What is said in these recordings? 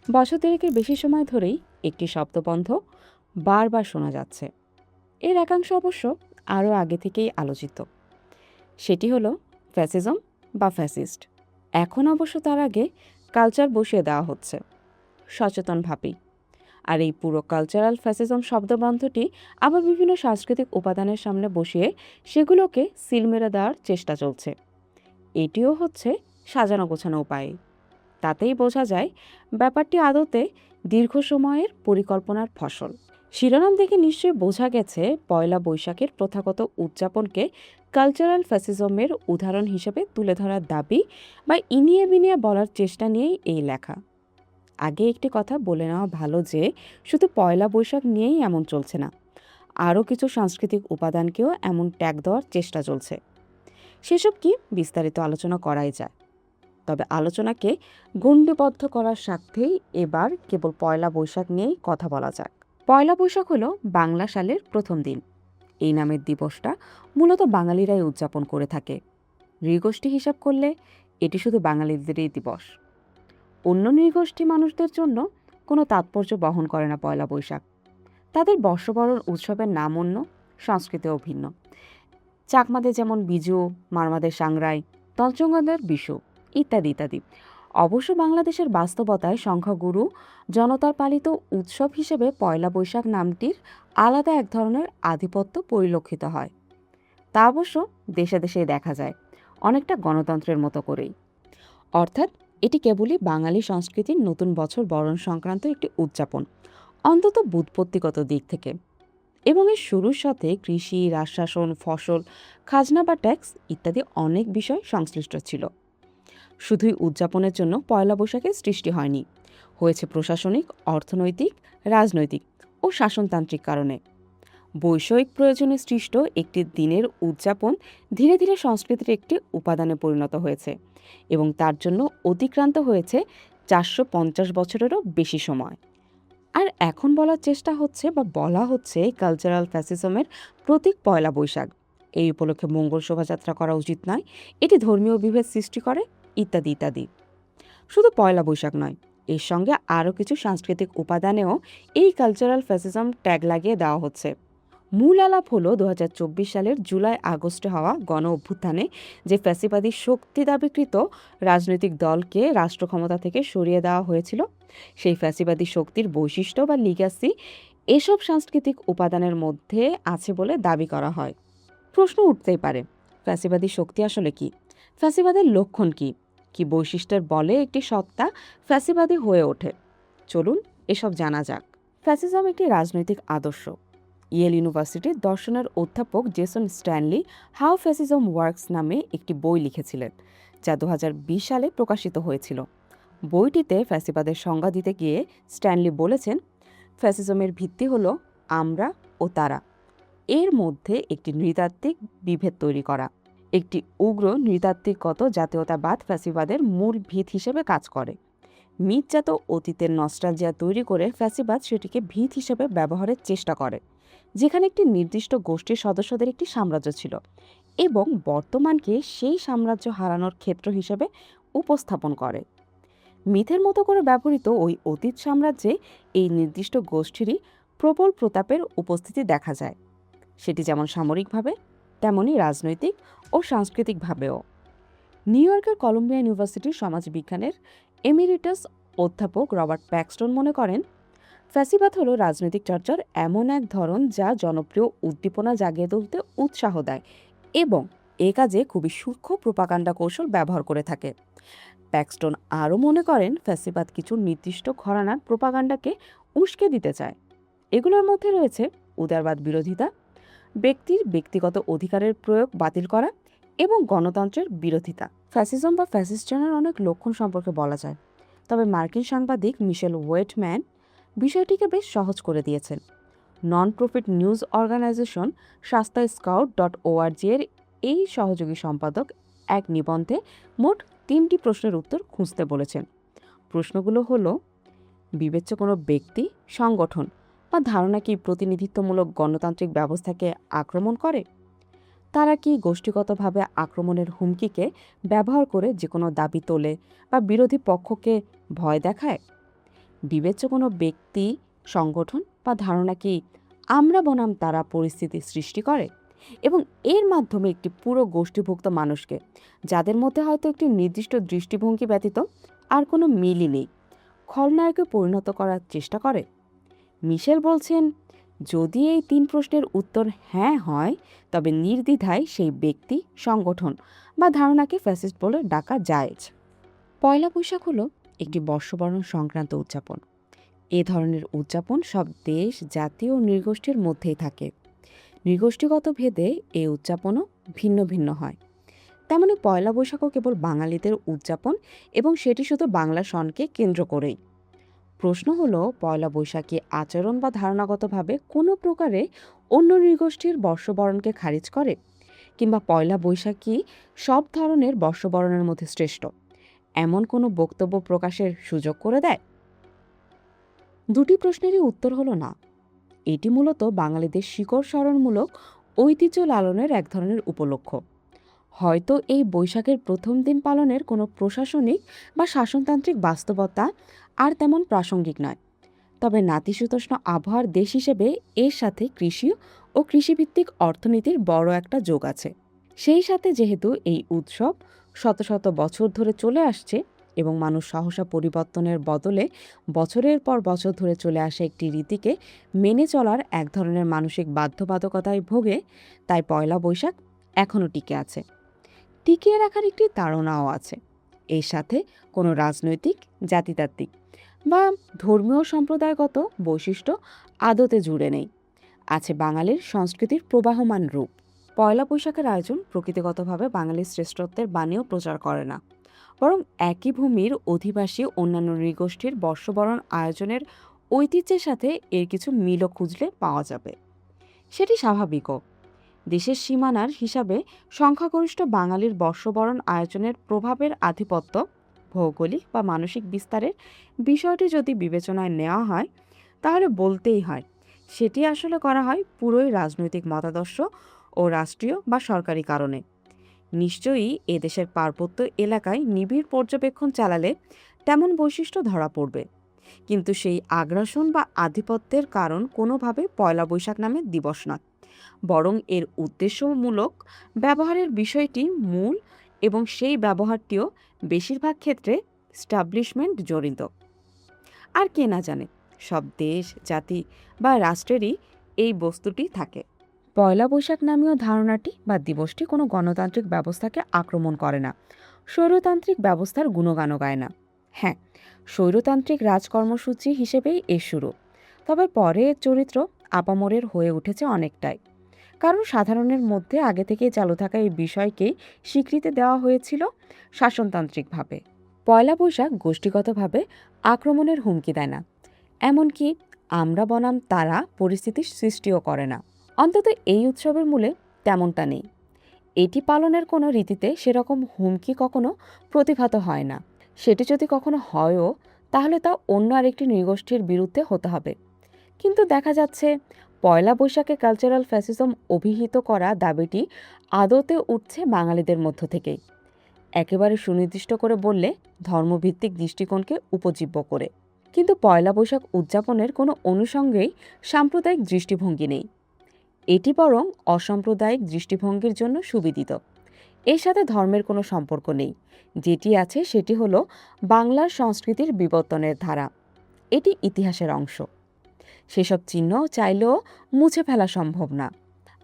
বছর দেড়েকের বেশি সময় ধরেই একটি শব্দবন্ধ বারবার শোনা যাচ্ছে। এর একাংশ অবশ্য আরও আগে থেকেই আলোচিত। সেটি হলো ফ্যাসিজম বা ফ্যাসিস্ট। এখন অবশ্য তার আগে কালচার বসিয়ে দেওয়া হচ্ছে সচেতনভাবেই। আর এই পুরো কালচারাল ফ্যাসিজম শব্দবন্ধটি আবার বিভিন্ন সাংস্কৃতিক উপাদানের সামনে বসিয়ে সেগুলোকে সিল মেরে দেওয়ার চেষ্টা চলছে। এটিও হচ্ছে সাজানো গোছানো উপায়। তাতেই বোঝা যায় ব্যাপারটি আদতে দীর্ঘ সময়ের পরিকল্পনার ফসল। শিরোনাম দেখে নিশ্চয়ই বোঝা গেছে পয়লা বৈশাখের প্রথাগত উদযাপনকে কালচারাল ফ্যাসিজমের উদাহরণ হিসেবে তুলে ধরার দাবি বা ইনিয়ে বিনিয়ে বলার চেষ্টা নিয়েই এই লেখা। আগে একটি কথা বলে নেওয়া ভালো যে শুধু পয়লা বৈশাখ নিয়েই এমন চলছে না, আরও কিছু সাংস্কৃতিক উপাদানকেও এমন ট্যাগ দেওয়ার চেষ্টা চলছে। সেসব কি বিস্তারিত আলোচনা করাই যায়, তবে আলোচনাকে গণ্ডিবদ্ধ করার স্বার্থেই এবার কেবল পয়লা বৈশাখ নিয়েই কথা বলা যাক। পয়লা বৈশাখ হলো বাংলা সালের প্রথম দিন। এই নামের দিবসটা মূলত বাঙালিরাই উদযাপন করে থাকে। নৃগোষ্ঠী হিসাব করলে এটি শুধু বাঙালিদেরই দিবস। অন্য নৃগোষ্ঠী মানুষদের জন্য কোনো তাৎপর্য বহন করে না পয়লা বৈশাখ। তাদের বর্ষবরণ উৎসবের নাম অন্য, সংস্কৃতিও ভিন্ন। চাকমাদের যেমন বিজু, মারমাদের সাংরাই, তঞ্চঙ্গদের বিশু ইত্যাদি ইত্যাদি। অবশ্য বাংলাদেশের বাস্তবতায় সংখ্যাগুরু জনতার পালিত উৎসব হিসেবে পয়লা বৈশাখ নামটির আলাদা এক ধরনের আধিপত্য পরিলক্ষিত হয়। তা অবশ্য দেশে দেশেই দেখা যায়, অনেকটা গণতন্ত্রের মতো করেই। অর্থাৎ এটি কেবলই বাঙালি সংস্কৃতির নতুন বছর বরণ সংক্রান্ত একটি উদযাপন, অন্তত ব্যুৎপত্তিগত দিক থেকে। এবং এর শুরুর সাথে কৃষি, রাজশাসন, ফসল, খাজনা বা ট্যাক্স ইত্যাদি অনেক বিষয় সংশ্লিষ্ট ছিল। শুধুই উদযাপনের জন্য পয়লা বৈশাখের সৃষ্টি হয়নি, হয়েছে প্রশাসনিক, অর্থনৈতিক, রাজনৈতিক ও শাসনতান্ত্রিক কারণে। বৈষয়িক প্রয়োজনে সৃষ্ট একটি দিনের উদযাপন ধীরে ধীরে সংস্কৃতির একটি উপাদানে পরিণত হয়েছে এবং তার জন্য অতিক্রান্ত হয়েছে 450 বছরেরও বেশি সময়। আর এখন বলার চেষ্টা হচ্ছে বা বলা হচ্ছে কালচারাল ফ্যাসিজমের প্রতীক পয়লা বৈশাখ। এই উপলক্ষে মঙ্গল শোভাযাত্রা করা উচিত নয়, এটি ধর্মীয় বিভেদ সৃষ্টি করে, ইত্যাদি ইত্যাদি। শুধু পয়লা বৈশাখ নয়, এর সঙ্গে আরও কিছু সাংস্কৃতিক উপাদানেও এই কালচারাল ফ্যাসিজম ট্যাগ লাগিয়ে দেওয়া হচ্ছে। মূল আলাপ হলো 2024 সালের জুলাই আগস্টে হওয়া গণ অভ্যুত্থানে যে ফ্যাসিবাদী শক্তি দাবিকৃত রাজনৈতিক দলকে রাষ্ট্র ক্ষমতা থেকে সরিয়ে দেওয়া হয়েছিল, সেই ফ্যাসিবাদী শক্তির বৈশিষ্ট্য বা লিগ্যাসি এসব সাংস্কৃতিক উপাদানের মধ্যে আছে বলে দাবি করা হয়। প্রশ্ন উঠতেই পারে, ফ্যাসিবাদী শক্তি আসলে কি? ফ্যাসিবাদের লক্ষণ কি? কি বৈশিষ্ট্যের বলে একটি সত্তা ফ্যাসিবাদী হয়ে ওঠে? চলুন এসব জানা যাক। ফ্যাসিজম একটি রাজনৈতিক আদর্শ। ইয়েল ইউনিভার্সিটির দর্শনের অধ্যাপক Jason Stanley how fascism works নামে একটি বই লিখেছিলেন, যা 2020 সালে প্রকাশিত হয়েছিল। বইটিতে ফ্যাসিবাদের সংজ্ঞা দিতে গিয়ে স্ট্যানলি বলেছেন, ফ্যাসিজমের ভিত্তি হলো আমরা ও তারা, এর মধ্যে একটি নৃতাত্ত্বিক বিভেদ তৈরি করা। একটি উগ্র নৃতাত্ত্বিকগত জাতীয়তাবাদ ফ্যাসিবাদের মূল ভিত হিসেবে কাজ করে। মিথজাত অতীতের নস্টালজিয়া তৈরি করে ফ্যাসিবাদ সেটিকে ভিত হিসেবে ব্যবহারের চেষ্টা করে, যেখানে একটি নির্দিষ্ট গোষ্ঠীর সদস্যদের একটি সাম্রাজ্য ছিল এবং বর্তমানকে সেই সাম্রাজ্য হারানোর ক্ষেত্র হিসেবে উপস্থাপন করে। মিথের মতো করে ব্যবহৃত ওই অতীত সাম্রাজ্যে এই নির্দিষ্ট গোষ্ঠীরই প্রবল প্রতাপের উপস্থিতি দেখা যায়, সেটি যেমন সামরিকভাবে তেমনই রাজনৈতিক ও সাংস্কৃতিকভাবেও। নিউ ইয়র্কের কলম্বিয়া ইউনিভার্সিটির সমাজবিজ্ঞানের এমিরিটাস অধ্যাপক রবার্ট প্যাক্সটন মনে করেন, ফ্যাসিবাদ হল রাজনৈতিক চর্চার এমন এক ধরন যা জনপ্রিয় উদ্দীপনা জাগিয়ে তুলতে উৎসাহ দেয় এবং এ কাজে খুবই সূক্ষ্ম প্রোপাগান্ডা কৌশল ব্যবহার করে থাকে। প্যাক্সটন আরও মনে করেন, ফ্যাসিবাদ কিছু নির্দিষ্ট ঘরানার প্রোপাগান্ডাকে উস্কে দিতে চায়। এগুলোর মধ্যে রয়েছে উদারবাদ বিরোধিতা, ব্যক্তির ব্যক্তিগত অধিকারের প্রয়োগ বাতিল করা এবং গণতন্ত্রের বিরোধিতা। ফ্যাসিজম বা ফ্যাসিস্টনের অনেক লক্ষণ সম্পর্কে বলা যায়, তবে মার্কিন সাংবাদিক মিশেল ওয়েটম্যান বিষয়টিকে বেশ সহজ করে দিয়েছেন। Non profit news organisation ShastaScout.org এর এই সহযোগী সম্পাদক এক নিবন্ধে মোট 3টি প্রশ্নের উত্তর খুঁজতে বলেছেন। প্রশ্নগুলো হলো, বিবেচ্য কোনো ব্যক্তি, সংগঠন বা ধারণা কি প্রতিনিধিত্বমূলক গণতান্ত্রিক ব্যবস্থাকে আক্রমণ করে? তারা কি গোষ্ঠীগতভাবে আক্রমণের হুমকিকে ব্যবহার করে যে কোনো দাবি তোলে বা বিরোধী পক্ষকে ভয় দেখায়? বিবেচ্য কোনো ব্যক্তি, সংগঠন বা ধারণা কি আমরা বনাম তারা পরিস্থিতি সৃষ্টি করে এবং এর মাধ্যমে একটি পুরো গোষ্ঠীভুক্ত মানুষকে, যাদের মধ্যে হয়তো একটি নির্দিষ্ট দৃষ্টিভঙ্গি ব্যতীত আর কোনো মিলই নেই, খলনায়কে পরিণত করার চেষ্টা করে। মিশেল বলছেন, যদি এই ৩ প্রশ্নের উত্তর হ্যাঁ হয়, তবে নির্দ্বিধায় সেই ব্যক্তি, সংগঠন বা ধারণাকে ফ্যাসিস্ট বলে ডাকা জায়েজ। পয়লা বৈশাখ হলো একটি বর্ষবরণ সংক্রান্ত উদযাপন। এ ধরনের উদযাপন সব দেশ, জাতি ও নৃগোষ্ঠীর মধ্যেই থাকে। নৃগোষ্ঠীগত ভেদে এই উদযাপনও ভিন্ন ভিন্ন হয়। তেমনি পয়লা বৈশাখও কেবল বাঙালিদের উদযাপন এবং সেটি শুধু বাংলা সনকে কেন্দ্র করেই। প্রশ্ন হলো, পয়লা বৈশাখী আচরণ বা ধারণাগতভাবে কোনো প্রকারে অন্য নৃগোষ্ঠীর বর্ষবরণকে খারিজ করে, কিংবা পয়লা বৈশাখী সব ধরনের বর্ষবরণের মধ্যে শ্রেষ্ঠ এমন কোনো বক্তব্য প্রকাশের সুযোগ করে দেয়? দুটি প্রশ্নেরই উত্তর হলো না। এটি মূলত বাঙালিদের শিকড় স্মরণমূলক ঐতিহ্য লালনের এক ধরনের উপলক্ষ। হয়তো এই বৈশাখের প্রথম দিন পালনের কোনো প্রশাসনিক বা শাসনতান্ত্রিক বাস্তবতা আর তেমন প্রাসঙ্গিক নয়, তবে নাতিশীতোষ্ণ আবহাওয়ার দেশ হিসেবে এর সাথে কৃষি ও কৃষিভিত্তিক অর্থনীতির বড় একটা যোগ আছে। সেই সাথে যেহেতু এই উৎসব শত শত বছর ধরে চলে আসছে এবং মানুষ সহসা পরিবর্তনের বদলে বছরের পর বছর ধরে চলে আসা একটি রীতিকে মেনে চলার এক ধরনের মানসিক বাধ্যবাধকতায় ভোগে, তাই পয়লা বৈশাখ এখনও টিকে আছে। টিকিয়ে রাখার একটি তাড়নাও আছে। এর সাথে কোনো রাজনৈতিক, জাতিতাত্ত্বিক বা ধর্মীয় সম্প্রদায়গত বৈশিষ্ট্য আদতে জুড়ে নেই। আছে বাঙালির সংস্কৃতির প্রবাহমান রূপ। পয়লা বৈশাখের আয়োজন প্রকৃতিগতভাবে বাঙালির শ্রেষ্ঠত্বের বাণীও প্রচার করে না, বরং একই ভূমির অধিবাসী অন্যান্য নৃগোষ্ঠীর বর্ষবরণ আয়োজনের ঐতিহ্যের সাথে এর কিছু মিলও খুঁজলে পাওয়া যাবে। সেটি স্বাভাবিকও। দেশের সীমানার হিসাবে সংখ্যাগরিষ্ঠ বাঙালির বর্ষবরণ আয়োজনের প্রভাবের আধিপত্য, ভৌগোলিক বা মানসিক বিস্তারের বিষয়টি যদি বিবেচনায় নেওয়া হয়, তাহলে বলতেই হয় সেটি আসলে করা হয় পুরোই রাজনৈতিক মতাদর্শ ও রাষ্ট্রীয় বা সরকারি কারণে। নিশ্চয়ই এদেশের পার্বত্য এলাকায় নিবিড় পর্যবেক্ষণ চালালে তেমন বৈশিষ্ট্য ধরা পড়বে, কিন্তু সেই আগ্রাসন বা আধিপত্যের কারণ কোনোভাবে পয়লা বৈশাখ নামে দিবস নয়, বরং এর উদ্দেশ্যমূলক ব্যবহারের বিষয়টি মূল, এবং সেই ব্যবহারটিও বেশিরভাগ ক্ষেত্রে স্টাবলিশমেন্ট জড়িত। আর কে না জানে, সব দেশ, জাতি বা রাষ্ট্রেরই এই বস্তুটি থাকে। পয়লা বৈশাখ নামীয় ধারণাটি বা দিবসটি কোনো গণতান্ত্রিক ব্যবস্থাকে আক্রমণ করে না, স্বৈরতান্ত্রিক ব্যবস্থার গুণগানও গায় না। হ্যাঁ, স্বৈরতান্ত্রিক রাজকর্মসূচি হিসেবেই এর শুরু, তবে পরে এর চরিত্র আপামরের হয়ে উঠেছে অনেকটাই, কারণ সাধারণের মধ্যে আগে থেকেই চালু থাকা এই বিষয়কেই স্বীকৃতি দেওয়া হয়েছিল শাসনতান্ত্রিকভাবে। পয়লা বৈশাখ গোষ্ঠীগতভাবে আক্রমণের হুমকি দেয় না, এমনকি আমরা বনাম তারা পরিস্থিতির সৃষ্টিও করে না। অন্তত এই উৎসবের মূলে তেমনটা নেই। এটি পালনের কোনো রীতিতে সেরকম হুমকি কখনো প্রতিভাত হয় না। সেটি যদি কখনো হয়ও, তাহলে তা অন্য আরেকটি নৃগোষ্ঠীর বিরুদ্ধে হতে হবে। কিন্তু দেখা যাচ্ছে পয়লা বৈশাখে কালচারাল ফ্যাসিজম অভিহিত করা দাবিটি আদতে উঠছে বাঙালিদের মধ্য থেকেই, একেবারে সুনির্দিষ্ট করে বললে ধর্মভিত্তিক দৃষ্টিকোণকে উপজীব্য করে। কিন্তু পয়লা বৈশাখ উদযাপনের কোনো অনুষঙ্গেই সাম্প্রদায়িক দৃষ্টিভঙ্গি নেই। এটি বরং অসাম্প্রদায়িক দৃষ্টিভঙ্গির জন্য সুবিদিত। এর সাথে ধর্মের কোনো সম্পর্ক নেই। যেটি আছে সেটি হলো বাংলার সংস্কৃতির বিবর্তনের ধারা। এটি ইতিহাসের অংশ। সেসব চিহ্ন চাইলেও মুছে ফেলা সম্ভব না।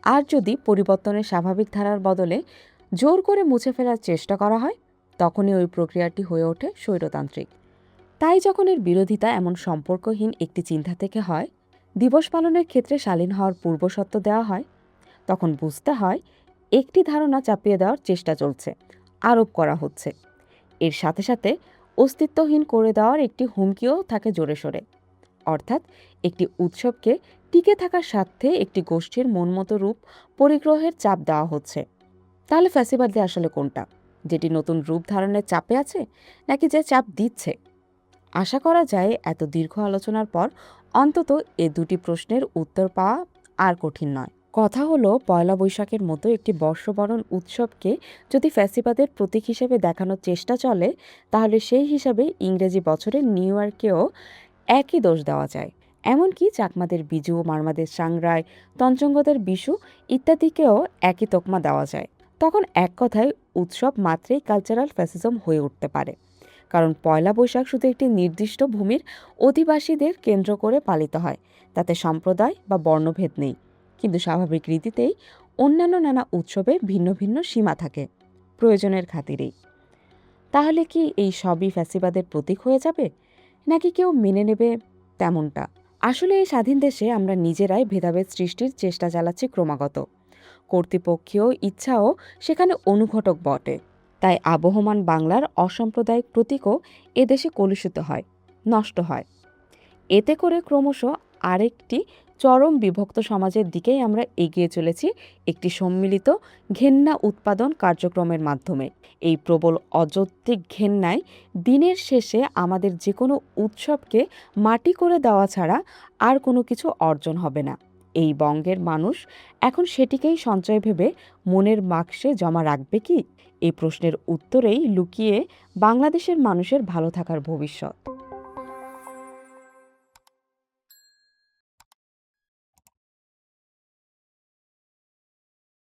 আর যদি পরিবর্তনের স্বাভাবিক ধারার বদলে জোর করে মুছে ফেলার চেষ্টা করা হয়, তখনই ওই প্রক্রিয়াটি হয়ে ওঠে স্বৈরতান্ত্রিক। তাই যখন এর বিরোধিতা এমন সম্পর্কহীন একটি চিন্তা থেকে হয়, দিবস পালনের ক্ষেত্রে শালীন হওয়ার পূর্বশর্ত দেওয়া হয়, তখন বুঝতে হয় একটি ধারণা চাপিয়ে দেওয়ার চেষ্টা চলছে, আরোপ করা হচ্ছে। এর সাথে সাথে অস্তিত্বহীন করে দেওয়ার একটি হুমকিও থাকে জোরে সোরে। অর্থাৎ একটি উৎসবকে টিকে থাকার স্বার্থে একটি গোষ্ঠীর মনমতো রূপ পরিগ্রহের চাপ দেওয়া হচ্ছে। তাহলে ফ্যাসিবাদী আসলে কোনটা, যেটি নতুন রূপ ধারণের চাপে আছে, নাকি যে চাপ দিচ্ছে? আশা করা যায় এত দীর্ঘ আলোচনার পর অন্তত এ দুটি প্রশ্নের উত্তর পাওয়া আর কঠিন নয়। কথা হলো, পয়লা বৈশাখের মতো একটি বর্ষবরণ উৎসবকে যদি ফ্যাসিবাদের প্রতীক হিসেবে দেখানোর চেষ্টা চলে, তাহলে সেই হিসাবে ইংরেজি বছরের নিউ ইয়র্কেও একই দোষ দেওয়া যায়। এমনকি চাকমাদের বিজু, মারমাদের সাংরাই, তঞ্চঙ্গদের বিশু ইত্যাদিকেও একই তকমা দেওয়া যায়। তখন এক কথায় উৎসব মাত্রেই কালচারাল ফ্যাসিজম হয়ে উঠতে পারে। কারণ পয়লা বৈশাখ শুধু একটি নির্দিষ্ট ভূমির অধিবাসীদের কেন্দ্র করে পালিত হয়, তাতে সম্প্রদায় বা বর্ণভেদ নেই। কিন্তু স্বাভাবিক রীতিতেই অন্যান্য নানা উৎসবে ভিন্ন ভিন্ন সীমা থাকে, প্রয়োজনের খাতিরেই। তাহলে কি এই সবই ফ্যাসিবাদের প্রতীক হয়ে যাবে, নাকি কেউ মেনে নেবে তেমনটা? আসলে এই স্বাধীন দেশে আমরা নিজেরাই ভেদাভেদ সৃষ্টির চেষ্টা চালাচ্ছি ক্রমাগত। কর্তৃপক্ষীয় ইচ্ছাও সেখানে অনুঘটক বটে। তাই আবহমান বাংলার অসাম্প্রদায়িক প্রতীকও এদেশে কলুষিত হয়, নষ্ট হয়। এতে করে ক্রমশ আরেকটি চরম বিভক্ত সমাজের দিকেই আমরা এগিয়ে চলেছি, একটি সম্মিলিত ঘেন্না উৎপাদন কার্যক্রমের মাধ্যমে। এই প্রবল অযৌক্তিক ঘেন্নায় দিনের শেষে আমাদের যে কোনো উৎসবকে মাটি করে দেওয়া ছাড়া আর কোনো কিছু অর্জন হবে না। এই বঙ্গের মানুষ এখন সেটিকেই সঞ্চয় ভেবে মনের বাক্সে জমা রাখবে কি? এই প্রশ্নের উত্তরেই লুকিয়ে বাংলাদেশের মানুষের ভালো থাকার ভবিষ্যৎ।